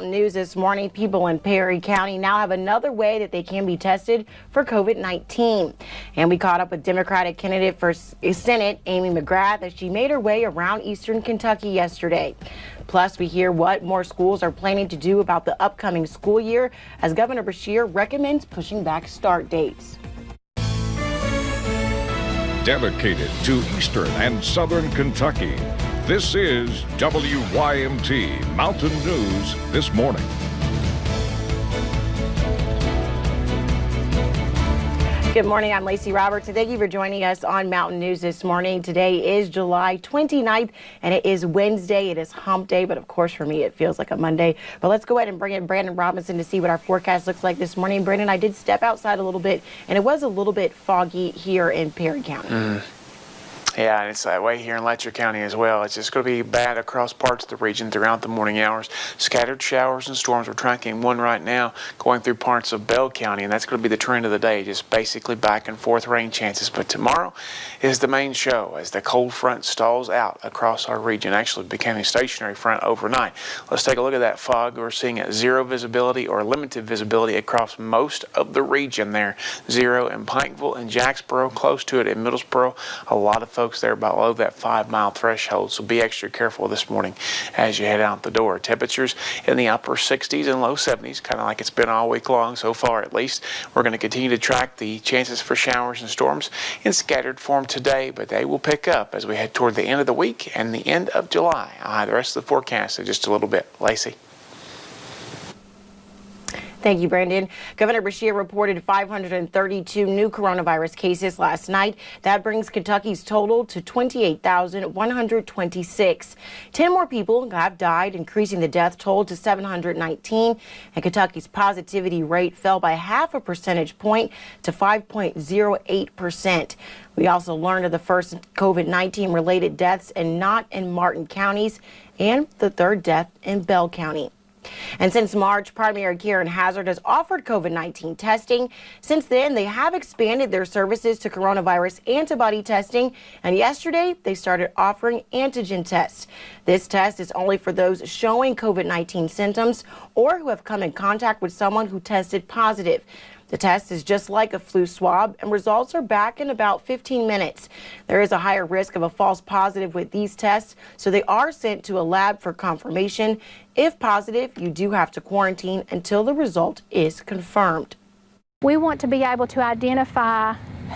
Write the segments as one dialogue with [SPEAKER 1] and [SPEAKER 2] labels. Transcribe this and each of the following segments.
[SPEAKER 1] News this morning, people in Perry County now have another way that they can be tested for COVID-19. And we caught up with Democratic candidate for Senate, Amy McGrath, as she made her way around eastern Kentucky yesterday. Plus, we hear what more schools are planning to do about the upcoming school year as Governor Beshear recommends pushing back start dates.
[SPEAKER 2] Dedicated to eastern and southern Kentucky, this is WYMT Mountain News this morning.
[SPEAKER 1] Good morning, I'm Lacey Roberts, and thank you for joining us on Mountain News this morning. Today is July 29th, and it is Wednesday. It is hump day, but of course for me it feels like a Monday. But let's go ahead and bring in Brandon Robinson to see what our forecast looks like this morning. Brandon, I did step outside a little bit, and it was a little bit foggy here in Perry County.
[SPEAKER 3] Yeah, and it's that way here in Letcher County as well. It's just going to be bad across parts of the region throughout the morning hours. Scattered showers and storms. We're tracking one right now going through parts of Bell County, and that's going to be the trend of the day, just basically back and forth rain chances. But tomorrow is the main show as the cold front stalls out across our region, actually becoming a stationary front overnight. Let's take a look at that fog. We're seeing at zero visibility or limited visibility across most of the region there. Zero in Pikeville and Jacksboro, close to it in Middlesboro. A lot of folks there below that 5-mile threshold, so be extra careful this morning as you head out the door. Temperatures in the upper 60s and low 70s, kind of like it's been all week long so far at least. We're going to continue to track the chances for showers and storms in scattered form today, but they will pick up as we head toward the end of the week and the end of July. I'll have the rest of the forecast in just a little bit. Lacey.
[SPEAKER 1] Thank you, Brandon. Governor Beshear reported 532 new coronavirus cases last night. That brings Kentucky's total to 28,126. 10 more people have died, increasing the death toll to 719. And Kentucky's positivity rate fell by half a percentage point to 5.08%. We also learned of the first COVID-19 related deaths in Knott and Martin counties and the third death in Bell County. And since March, primary care and Hazard has offered COVID-19 testing. Since then, they have expanded their services to coronavirus antibody testing. And yesterday, they started offering antigen tests. This test is only for those showing COVID-19 symptoms or who have come in contact with someone who tested positive. The test is just like a flu swab, and results are back in about 15 minutes. There is a higher risk of a false positive with these tests, so they are sent to a lab for confirmation. If positive, you do have to quarantine until the result is confirmed.
[SPEAKER 4] We want to be able to identify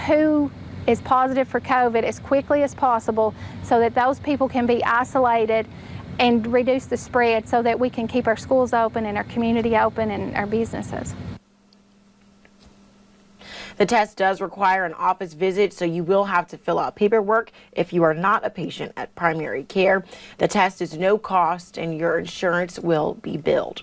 [SPEAKER 4] who is positive for COVID as quickly as possible so that those people can be isolated and reduce the spread so that we can keep our schools open and our community open and our businesses.
[SPEAKER 1] The test does require an office visit, so you will have to fill out paperwork if you are not a patient at primary care. The test is no cost and your insurance will be billed.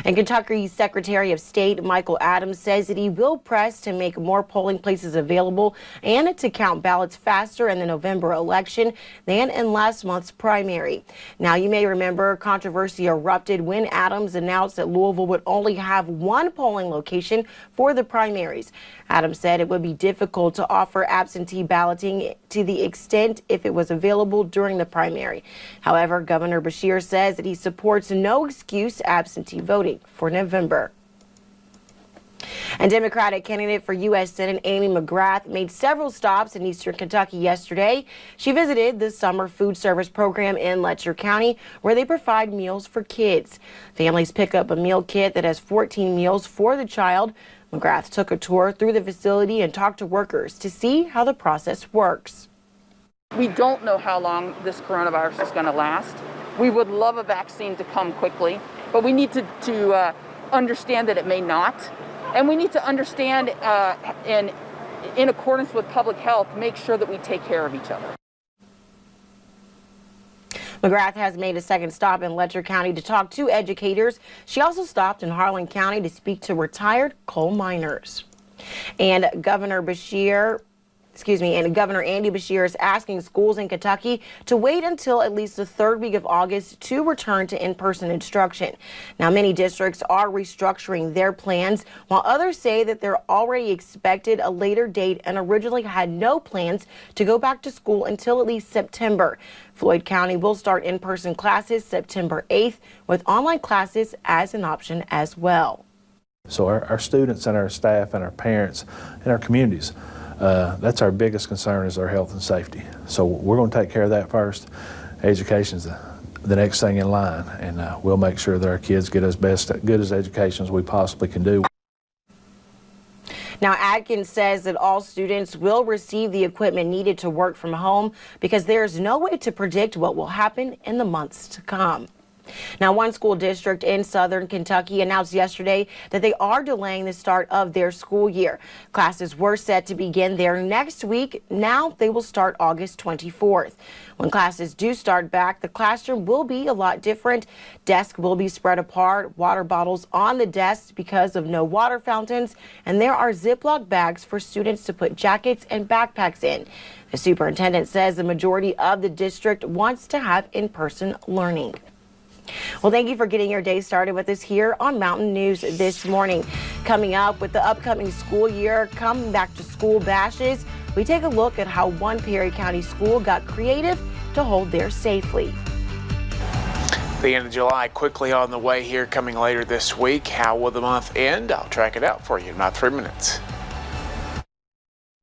[SPEAKER 1] And Kentucky's Secretary of State Michael Adams says that he will press to make more polling places available and to count ballots faster in the November election than in last month's primary. Now, you may remember controversy erupted when Adams announced that Louisville would only have one polling location for the primaries. Adams said it would be difficult to offer absentee balloting to the extent if it was available during the primary. However, Governor Beshear says that he supports no excuse absentee voting for November. And Democratic candidate for U.S. Senate Amy McGrath made several stops in eastern Kentucky yesterday. She visited the summer food service program in Letcher County, where they provide meals for kids. Families pick up a meal kit that has 14 meals for the child. McGrath took a tour through the facility and talked to workers to see how the process works.
[SPEAKER 5] We don't know how long this coronavirus is going to last. We would love a vaccine to come quickly, but we need to understand that it may not. And we need to understand, in accordance with public health, make sure that we take care of each other.
[SPEAKER 1] McGrath has made a second stop in Letcher County to talk to educators. She also stopped in Harlan County to speak to retired coal miners. And Governor Beshear And Governor Andy Beshear is asking schools in Kentucky to wait until at least the third week of August to return to in-person instruction. Now, many districts are restructuring their plans, while others say that they're already expected a later date and originally had no plans to go back to school until at least September. Floyd County will start in-person classes September 8th with online classes as an option as well.
[SPEAKER 6] So our students and our staff and our parents and our communities, that's our biggest concern, is our health and safety. So we're going to take care of that first. Education's the next thing in line, and we'll make sure that our kids get as good as education as we possibly can do.
[SPEAKER 1] Now, Atkins says that all students will receive the equipment needed to work from home because there's no way to predict what will happen in the months to come. Now, one school district in southern Kentucky announced yesterday that they are delaying the start of their school year. Classes were set to begin there next week. Now they will start August 24th. When classes do start back, the classroom will be a lot different. Desks will be spread apart, water bottles on the desks because of no water fountains, and there are Ziploc bags for students to put jackets and backpacks in. The superintendent says the majority of the district wants to have in-person learning. Well, thank you for getting your day started with us here on Mountain News this morning. Coming up, with the upcoming school year, coming back to school bashes, we take a look at how one Perry County school got creative to hold theirs safely.
[SPEAKER 3] The end of July quickly on the way here, coming later this week. How will the month end? I'll track it out for you in about 3 minutes.